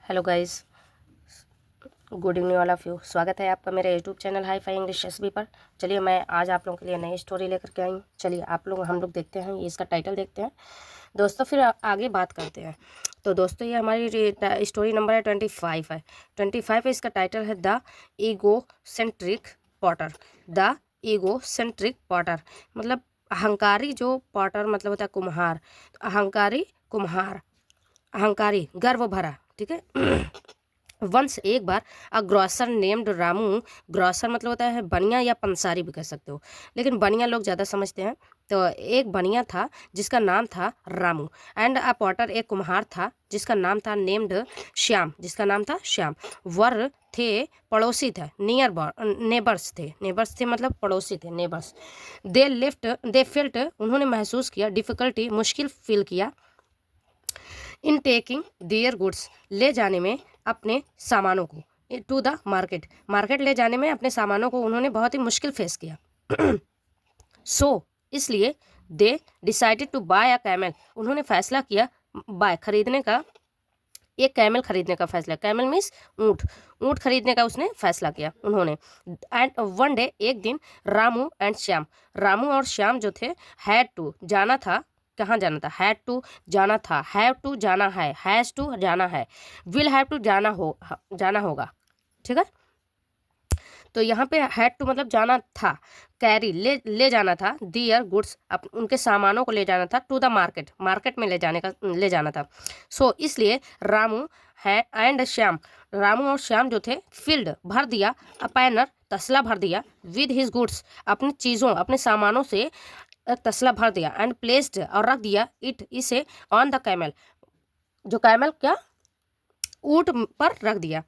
Hello guys, good evening all of you. स्वागत है आपका मेरे YouTube channel hi fi English SB पर। चलिए मैं आज आप लोगों के लिए नई स्टोरी लेकर के आई हूँ। चलिए हम लोग देखते हैं, ये इसका टाइटल देखते हैं दोस्तों, फिर आगे बात करते हैं। तो दोस्तों ये हमारी स्टोरी नंबर है 25 है। 25 है, इसका टाइटल है the ego centric Potter. The ego centric Potter मतलब अहंकारी जो पॉटर मतलब होता है कुम्हार। तो अहंकारी कुम्हार, अहंकारी गर्व भरा, ठीक है। वंस एक बार अ ग्रॉसर नेम्ड रामू। ग्रॉसर मतलब होता है बनिया या पंसारी भी कह सकते हो, लेकिन बनिया लोग ज़्यादा समझते हैं। तो एक बनिया था जिसका नाम था रामू, एंड अ पॉटर एक कुम्हार था जिसका नाम था नेम्ड श्याम, जिसका नाम था श्याम। वर थे पड़ोसी थे, नेबर्स थे मतलब पड़ोसी थे, नेबर्स। दे फेल्ट उन्होंने महसूस किया, डिफ़िकल्टी मुश्किल फील किया, इन टेकिंग देयर गुड्स ले जाने में अपने सामानों को, टू द मार्केट, मार्केट ले जाने में अपने सामानों को उन्होंने बहुत ही मुश्किल फेस किया। सो इसलिए they decided to buy a camel, उन्होंने फैसला किया बाय खरीदने का, एक कैमल खरीदने का फैसला। कैमल मीन्स ऊँट, ऊँट खरीदने का उसने फैसला किया उन्होंने। एंड वन डे एक दिन रामू एंड श्याम, रामू और श्याम जो थे, हैड टू जाना था, कहाँ जाना था, हैड टू जाना था, हैव टू जाना है, हैज़ टू जाना है, विल हैव टू जाना होगा, ठीक है। तो यहाँ पे हैड टू मतलब जाना था, कैरी ले जाना था, दियर गुड्स उनके सामानों को ले जाना था, टू द मार्केट, मार्केट में ले जाना था। सो इसलिए रामू है एंड श्याम, रामू और श्याम जो थे, फील्ड भर दिया, अपैनर तसला भर दिया, विद हिज गुड्स अपनी चीज़ों अपने सामानों से तसला भर दिया, एंड प्लेस्ड और रख दिया, इसे ऑन द कैमल, जो कैमल क्या ऊँट पर रख दिया।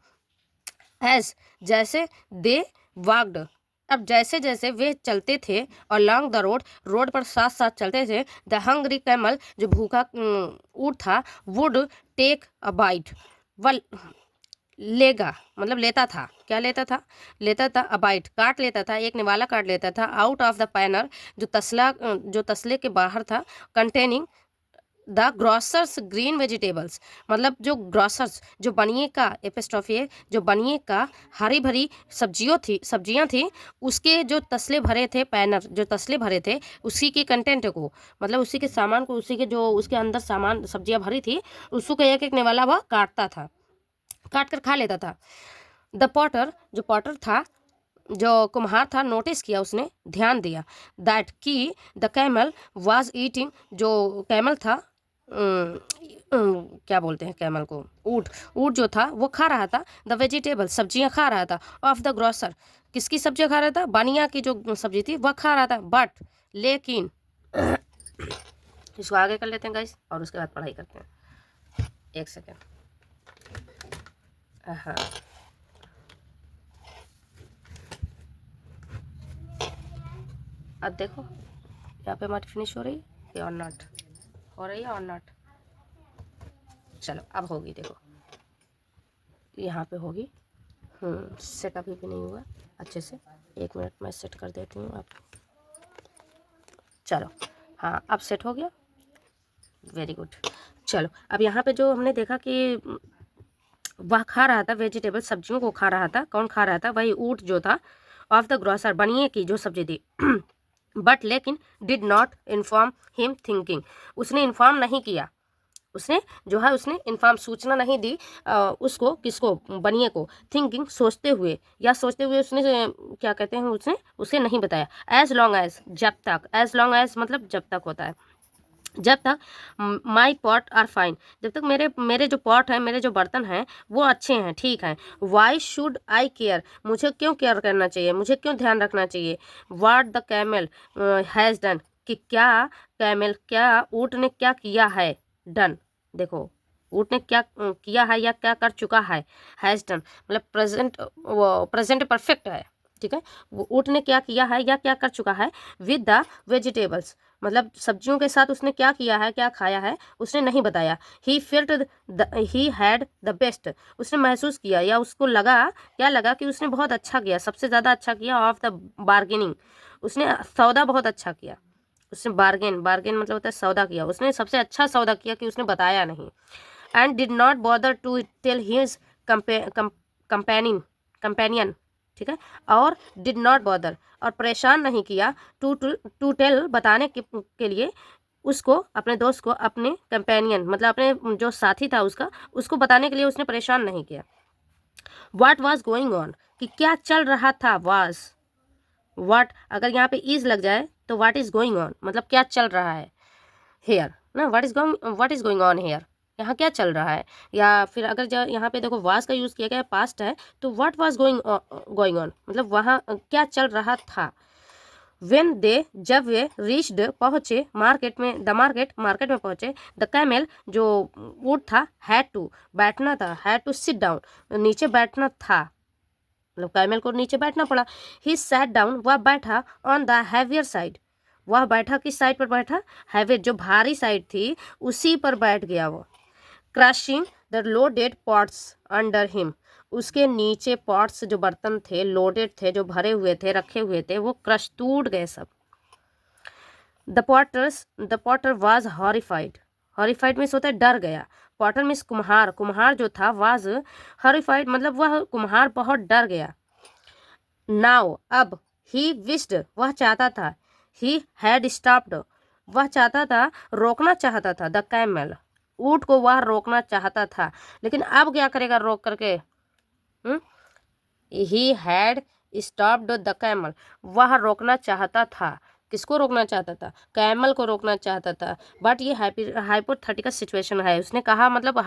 एज जैसे दे वाग्ड, अब जैसे जैसे वे चलते थे और लॉन्ग द रोड, रोड पर साथ साथ चलते थे, द हंग्री कैमल जो भूखा ऊँट था, वुड टेक अ बाइट, वह लेगा मतलब लेता था, क्या लेता था अ बाइट, काट लेता था, एक निवाला काट लेता था, आउट ऑफ द पैनर जो तसले के बाहर था, containing the grocers green vegetables, मतलब जो ग्रॉसर्स जो बनिए का एपिस्ट्रॉफी है, जो बनिए का हरी भरी सब्जियां थी, उसके जो तसले भरे थे, पैनर जो तसले भरे थे, उसी के कंटेंट को मतलब उसी के सामान को, उसी के जो उसके अंदर सामान सब्जियां भरी थी, उसको एक एक निवाला वह काटता था, काट कर खा लेता था। द पॉटर जो पॉटर था, जो कुम्हार था, नोटिस किया, उसने ध्यान दिया, दैट कि द कैमल वाज ईटिंग, जो कैमल था, क्या बोलते हैं कैमल को, ऊँट, ऊँट जो था वो खा रहा था, द वेजिटेबल सब्जियां खा रहा था, ऑफ द ग्रोसर किसकी सब्जियां खा रहा था, बनिया की जो सब्जी थी वह खा रहा था, बट लेकिन इसको आगे कर लेते हैं गाइस और उसके बाद पढ़ाई करते हैं। एक सेकेंड, हाँ अब देखो यहाँ पे हमारी फिनिश हो रही है और नॉट हो रही है और नॉट, चलो अब होगी, देखो यहाँ पे होगी। सेट अभी भी नहीं हुआ अच्छे से, एक मिनट मैं सेट कर देती हूँ आपको। चलो हाँ अब सेट हो गया, वेरी गुड। चलो अब यहाँ पे जो हमने देखा कि वह खा रहा था वेजिटेबल, सब्जियों को खा रहा था, कौन खा रहा था, वही ऊँट जो था, ऑफ द ग्रोसर बनिए की जो सब्जी थी। बट लेकिन did not inform him thinking, उसने इन्फॉर्म नहीं किया, उसने जो है उसने इन्फॉर्म सूचना नहीं दी उसको, किसको, बनिए को, थिंकिंग सोचते हुए, या सोचते हुए उसने क्या कहते हैं, उसने उसे नहीं बताया। एज लॉन्ग एज जब तक, एज लॉन्ग एज मतलब जब तक होता है, जब तक माई पॉट आर फाइन, जब तक मेरे जो पॉट हैं, मेरे जो बर्तन हैं वो अच्छे हैं, ठीक हैं। वाई शुड आई केयर, मुझे क्यों केयर करना चाहिए, मुझे क्यों ध्यान रखना चाहिए। What the camel has done, कि क्या कैमल, क्या ऊँट ने क्या किया है, डन, देखो ऊँट ने क्या किया है या क्या कर चुका है, हैज़ डन मतलब प्रेजेंट परफेक्ट है, ठीक है। वो ऊँट ने क्या किया है या क्या कर चुका है, विद द वेजिटेबल्स मतलब सब्जियों के साथ उसने क्या किया है, क्या खाया है, उसने नहीं बताया। He felt he had the best, उसने महसूस किया या उसको लगा, क्या लगा कि उसने बहुत अच्छा किया, सबसे ज़्यादा अच्छा किया, ऑफ द बार्गेनिंग, उसने सौदा बहुत अच्छा किया, उसने बार्गेन मतलब होता है सौदा किया, उसने सबसे अच्छा सौदा किया कि उसने बताया नहीं। And did not bother to tell his companion, ठीक है, और डिड नॉट बॉदर, और परेशान नहीं किया, टू टेल, बताने के लिए उसको, अपने दोस्त को, अपने कंपेनियन मतलब अपने जो साथी था उसको बताने के लिए उसने परेशान नहीं किया। व्हाट वाज गोइंग ऑन, कि क्या चल रहा था, वाज, व्हाट अगर यहाँ पे इज लग जाए तो व्हाट इज गोइंग ऑन मतलब क्या चल रहा है, हेयर ना, what is going on here, यहाँ क्या चल रहा है। या फिर अगर जब यहाँ पे देखो वाज का यूज़ किया गया पास्ट है, तो व्हाट वाज गोइंग ऑन मतलब वहाँ क्या चल रहा था। वेन दे, जब वे रीच्ड, पहुँचे, मार्केट में, द मार्केट में पहुँचे, द कैमल, जो ऊँट था, हैड टू, बैठना था, हैड टू सिट डाउन, नीचे बैठना था, मतलब कैमल को नीचे बैठना पड़ा। ही सैट डाउन, वह बैठा, ऑन द हैवियर साइड, वह बैठा किस साइड पर बैठा, हैवियर जो भारी साइड थी उसी पर बैठ गया वो। Crushing the loaded pots under him, उसके नीचे पॉट्स जो बर्तन थे, लोडेड थे, जो भरे हुए थे, रखे हुए थे, वो क्रश, टूट गए सब। The Potter was horrified, horrified means होता है डर गया, पॉटर मीन्स कुम्हार, कुम्हार जो था, वाज हॉरिफाइड मतलब वह कुम्हार बहुत डर गया। नाउ, अब, ही विस्ड, वह चाहता था, ही हैड स्टॉप्ड, वह चाहता था, रोकना चाहता था, द कैमल, ऊँट को वह रोकना चाहता था, लेकिन अब क्या करेगा रोक करके, he had stopped the camel, वह रोकना चाहता था, किसको रोकना चाहता था, कैमल को रोकना चाहता था। बट ये हाइपोथेटिकल सिचुएशन है, उसने कहा मतलब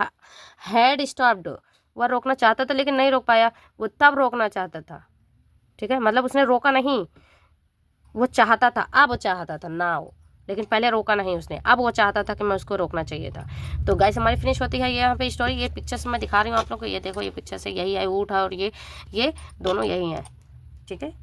हैड स्टॉप्ड, वह रोकना चाहता था लेकिन नहीं रोक पाया, वो तब रोकना चाहता था, ठीक है, मतलब उसने रोका नहीं, वो चाहता था, अब चाहता था नाउ, लेकिन पहले रोका नहीं उसने, अब वो चाहता था कि मैं उसको रोकना चाहिए था। तो गाइस हमारी फिनिश होती है यहाँ पे स्टोरी। ये पिक्चर्स मैं दिखा रही हूँ आप लोग को, ये देखो, ये पिक्चर से यही है ऊँट है, और ये दोनों यही हैं, ठीक है,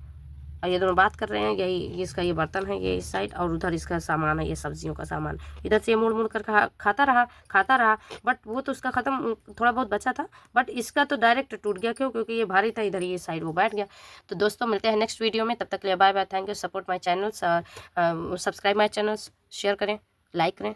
और ये दोनों बात कर रहे हैं, यही इसका ये बर्तन है, ये इस साइड, और उधर इसका सामान है, ये सब्जियों का सामान, इधर से मुड़ मुड़ कर खाता रहा, बट वो तो उसका ख़त्म, थोड़ा बहुत बचा था, बट इसका तो डायरेक्ट टूट गया, क्यों, क्योंकि ये भारी था, इधर ये साइड वो बैठ गया। तो दोस्तों मिलते हैं नेक्स्ट वीडियो में, तब तक के लिए bye bye, thank you, support my channels, subscribe my channels, share करें, लाइक करें।